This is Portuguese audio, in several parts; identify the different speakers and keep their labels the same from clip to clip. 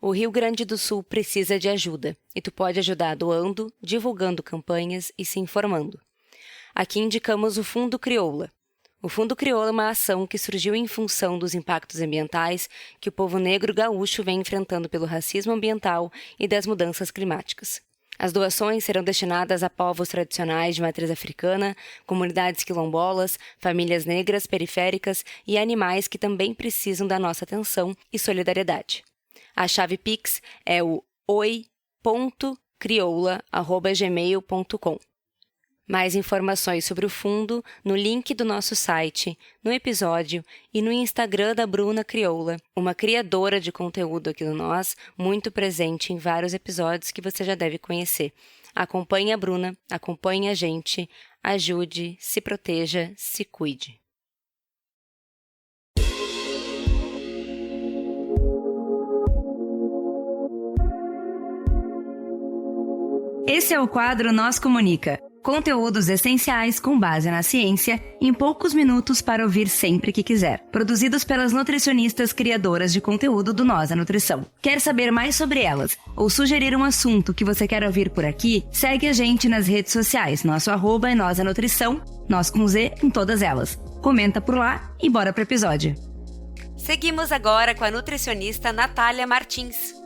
Speaker 1: O Rio Grande do Sul precisa de ajuda, e tu pode ajudar doando, divulgando campanhas e se informando. Aqui indicamos o Fundo Crioula. O Fundo Crioula é uma ação que surgiu em função dos impactos ambientais que o povo negro gaúcho vem enfrentando pelo racismo ambiental e das mudanças climáticas. As doações serão destinadas a povos tradicionais de matriz africana, comunidades quilombolas, famílias negras periféricas e animais que também precisam da nossa atenção e solidariedade. A chave Pix é o oi.crioula@gmail.com. Mais informações sobre o fundo no link do nosso site, no episódio e no Instagram da Bruna Crioula, uma criadora de conteúdo aqui do Nós, muito presente em vários episódios que você já deve conhecer. Acompanhe a Bruna, acompanhe a gente, ajude, se proteja, se cuide.
Speaker 2: Esse é o quadro Nós Comunica. Conteúdos essenciais com base na ciência, em poucos minutos para ouvir sempre que quiser. Produzidos pelas nutricionistas criadoras de conteúdo do Nós a Nutrição. Quer saber mais sobre elas ou sugerir um assunto que você quer ouvir por aqui? Segue a gente nas redes sociais. Nosso @ é Nós a Nutrição, nós com Z em todas elas. Comenta por lá e bora pro episódio.
Speaker 1: Seguimos agora com a nutricionista Natália Martins.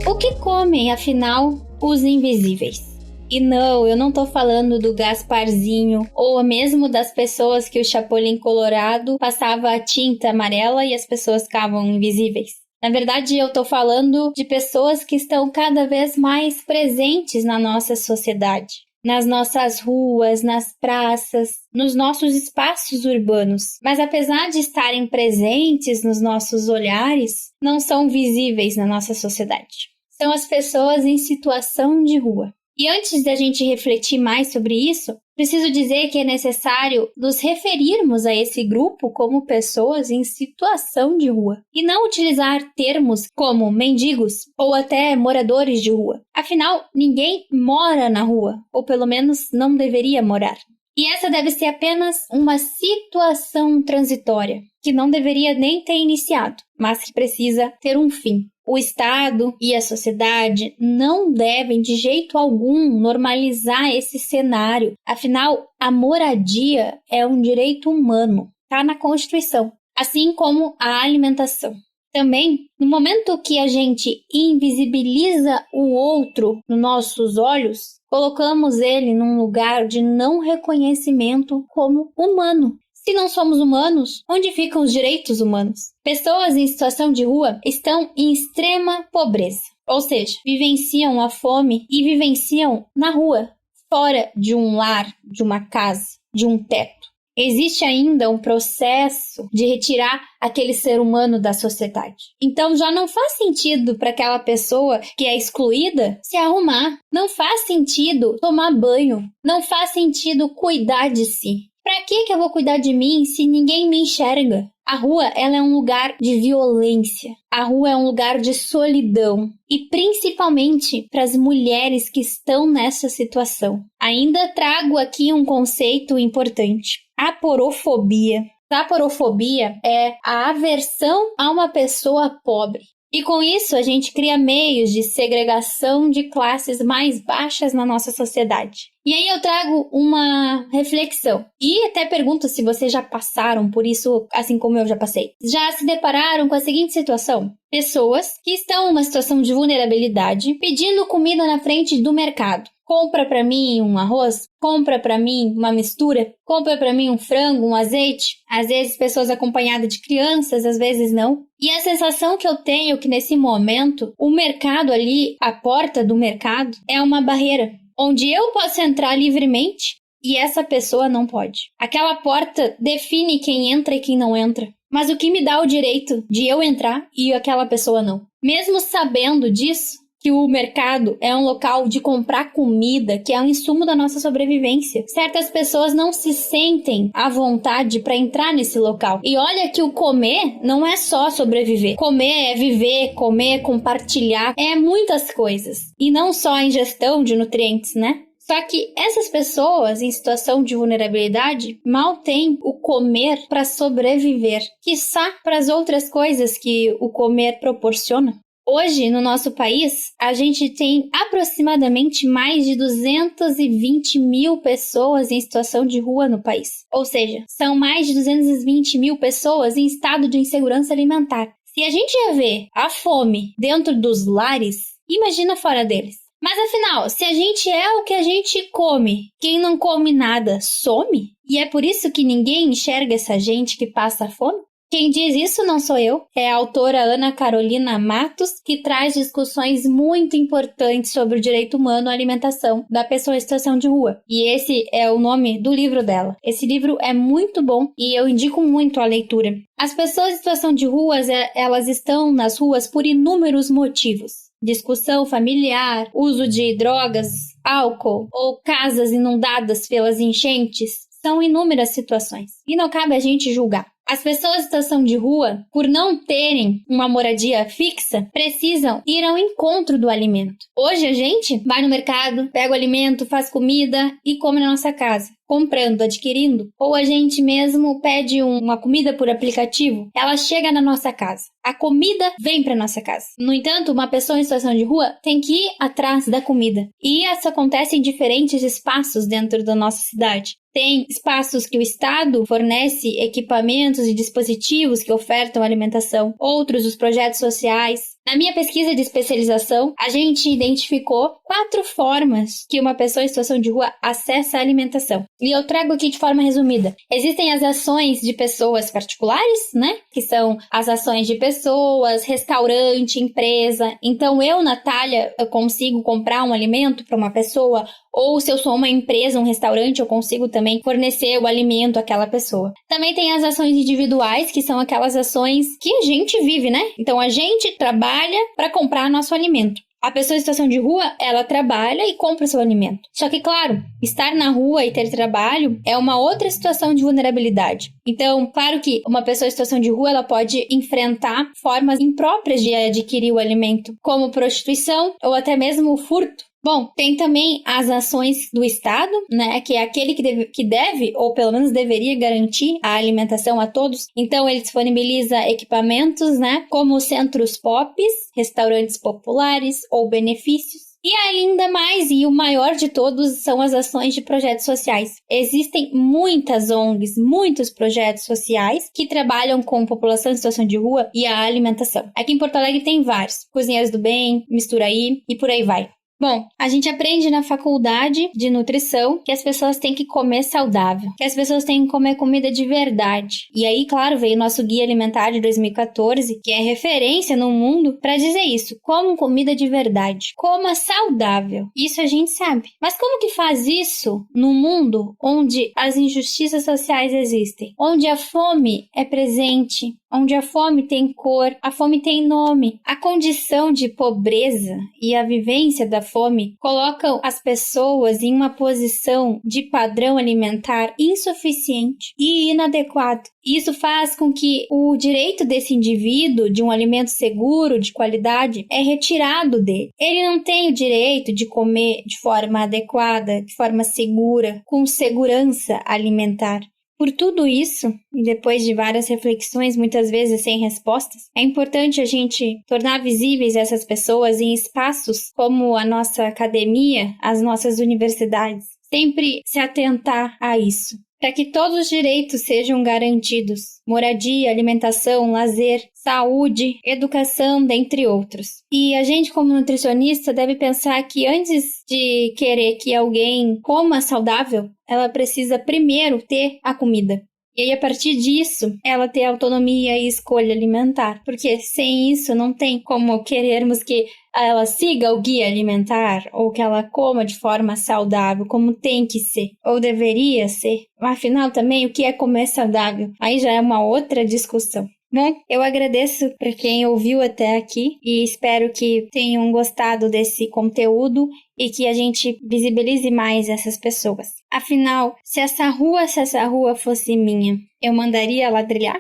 Speaker 3: O que comem, afinal, os invisíveis? E não, eu não tô falando do Gasparzinho ou mesmo das pessoas que o Chapolin Colorado passava a tinta amarela e as pessoas ficavam invisíveis. Na verdade, eu tô falando de pessoas que estão cada vez mais presentes na nossa sociedade. Nas nossas ruas, nas praças, nos nossos espaços urbanos. Mas apesar de estarem presentes nos nossos olhares, não são visíveis na nossa sociedade. São as pessoas em situação de rua. E antes da gente refletir mais sobre isso, preciso dizer que é necessário nos referirmos a esse grupo como pessoas em situação de rua, e não utilizar termos como mendigos ou até moradores de rua. Afinal, ninguém mora na rua, ou pelo menos não deveria morar. E essa deve ser apenas uma situação transitória, que não deveria nem ter iniciado, mas que precisa ter um fim. O Estado e a sociedade não devem de jeito algum normalizar esse cenário. Afinal, a moradia é um direito humano, está na Constituição, assim como a alimentação. Também, no momento que a gente invisibiliza o outro nos nossos olhos, colocamos ele num lugar de não reconhecimento como humano. Se não somos humanos, onde ficam os direitos humanos? Pessoas em situação de rua estão em extrema pobreza, ou seja, vivenciam a fome e vivenciam na rua, fora de um lar, de uma casa, de um teto. Existe ainda um processo de retirar aquele ser humano da sociedade. Então já não faz sentido para aquela pessoa que é excluída se arrumar. Não faz sentido tomar banho. Não faz sentido cuidar de si. Para que eu vou cuidar de mim se ninguém me enxerga? A rua, ela é um lugar de violência. A rua é um lugar de solidão. E principalmente para as mulheres que estão nessa situação. Ainda trago aqui um conceito importante. Aporofobia. Aporofobia é a aversão a uma pessoa pobre. E com isso, a gente cria meios de segregação de classes mais baixas na nossa sociedade. E aí eu trago uma reflexão. E até pergunto se vocês já passaram por isso, assim como eu já passei. Já se depararam com a seguinte situação? Pessoas que estão numa situação de vulnerabilidade pedindo comida na frente do mercado. Compra pra mim um arroz, compra pra mim uma mistura, compra pra mim um frango, um azeite. Às vezes pessoas acompanhadas de crianças, às vezes não. E a sensação que eu tenho é que nesse momento, o mercado ali, a porta do mercado, é uma barreira. Onde eu posso entrar livremente e essa pessoa não pode. Aquela porta define quem entra e quem não entra. Mas o que me dá o direito de eu entrar e aquela pessoa não? Mesmo sabendo disso, que o mercado é um local de comprar comida, que é um insumo da nossa sobrevivência. Certas pessoas não se sentem à vontade para entrar nesse local. E olha que o comer não é só sobreviver. Comer é viver, comer é compartilhar, é muitas coisas. E não só a ingestão de nutrientes, né? Só que essas pessoas em situação de vulnerabilidade mal têm o comer para sobreviver, quiçá para as outras coisas que o comer proporciona. Hoje, no nosso país, a gente tem aproximadamente mais de 220 mil pessoas em situação de rua no país. Ou seja, são mais de 220 mil pessoas em estado de insegurança alimentar. Se a gente já vê a fome dentro dos lares, imagina fora deles. Mas afinal, se a gente é o que a gente come, quem não come nada some? E é por isso que ninguém enxerga essa gente que passa fome? Quem diz isso não sou eu, é a autora Ana Carolina Matos, que traz discussões muito importantes sobre o direito humano à alimentação da pessoa em situação de rua. E esse é o nome do livro dela. Esse livro é muito bom e eu indico muito a leitura. As pessoas em situação de ruas, elas estão nas ruas por inúmeros motivos. Discussão familiar, uso de drogas, álcool ou casas inundadas pelas enchentes. São inúmeras situações e não cabe a gente julgar. As pessoas em situação de rua, por não terem uma moradia fixa, precisam ir ao encontro do alimento. Hoje a gente vai no mercado, pega o alimento, faz comida e come na nossa casa, comprando, adquirindo. Ou a gente mesmo pede uma comida por aplicativo, ela chega na nossa casa. A comida vem para nossa casa. No entanto, uma pessoa em situação de rua tem que ir atrás da comida. E isso acontece em diferentes espaços dentro da nossa cidade. Tem espaços que o Estado fornece equipamentos e dispositivos que ofertam alimentação, outros os projetos sociais. Na minha pesquisa de especialização, a gente identificou 4 formas que uma pessoa em situação de rua acessa a alimentação. E eu trago aqui de forma resumida. Existem as ações de pessoas particulares, né? Que são as ações de pessoas, restaurante, empresa. Então eu, Natália, eu consigo comprar um alimento para uma pessoa, ou se eu sou uma empresa, um restaurante, eu consigo também fornecer o alimento àquela pessoa. Também tem as ações individuais, que são aquelas ações que a gente vive, né? Então a gente trabalha para comprar nosso alimento. A pessoa em situação de rua, ela trabalha e compra o seu alimento. Só que, claro, estar na rua e ter trabalho é uma outra situação de vulnerabilidade. Então, claro que uma pessoa em situação de rua, ela pode enfrentar formas impróprias de adquirir o alimento, como prostituição ou até mesmo o furto. Bom, tem também as ações do Estado, né, que é aquele que deve, ou pelo menos deveria garantir a alimentação a todos. Então, ele disponibiliza equipamentos, né, como centros POPs, restaurantes populares ou benefícios. E ainda mais, e o maior de todos, são as ações de projetos sociais. Existem muitas ONGs, muitos projetos sociais que trabalham com população em situação de rua e a alimentação. Aqui em Porto Alegre tem vários. Cozinheiros do Bem, Misturaí e por aí vai. Bom, a gente aprende na faculdade de nutrição que as pessoas têm que comer saudável, que as pessoas têm que comer comida de verdade. E aí, claro, veio o nosso Guia Alimentar de 2014, que é referência no mundo para dizer isso. Comam comida de verdade. Coma saudável. Isso a gente sabe. Mas como que faz isso num mundo onde as injustiças sociais existem? Onde a fome é presente? Onde a fome tem cor, a fome tem nome. A condição de pobreza e a vivência da fome colocam as pessoas em uma posição de padrão alimentar insuficiente e inadequado. Isso faz com que o direito desse indivíduo de um alimento seguro, de qualidade, é retirado dele. Ele não tem o direito de comer de forma adequada, de forma segura, com segurança alimentar. Por tudo isso, e depois de várias reflexões, muitas vezes sem respostas, é importante a gente tornar visíveis essas pessoas em espaços como a nossa academia, as nossas universidades. Sempre se atentar a isso, para que todos os direitos sejam garantidos. Moradia, alimentação, lazer, saúde, educação, dentre outros. E a gente, como nutricionista, deve pensar que antes de querer que alguém coma saudável, ela precisa primeiro ter a comida. E aí, a partir disso, ela ter autonomia e escolha alimentar. Porque sem isso, não tem como querermos que ela siga o guia alimentar ou que ela coma de forma saudável, como tem que ser, ou deveria ser. Afinal, também, o que é comer saudável? Aí já é uma outra discussão. Bom, eu agradeço para quem ouviu até aqui e espero que tenham gostado desse conteúdo e que a gente visibilize mais essas pessoas. Afinal, se essa rua fosse minha, eu mandaria ladrilhar?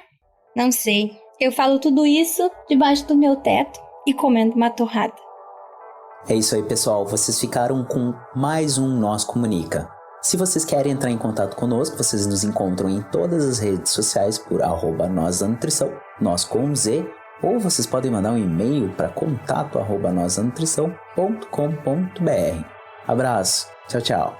Speaker 3: Não sei. Eu falo tudo isso debaixo do meu teto e comendo uma torrada.
Speaker 4: É isso aí, pessoal. Vocês ficaram com mais um Nós Comunica. Se vocês querem entrar em contato conosco, vocês nos encontram em todas as redes sociais por @nozdanutrição, nós com Z, ou vocês podem mandar um e-mail para contato@nozdanutrição.com.br. Abraço. Tchau, tchau.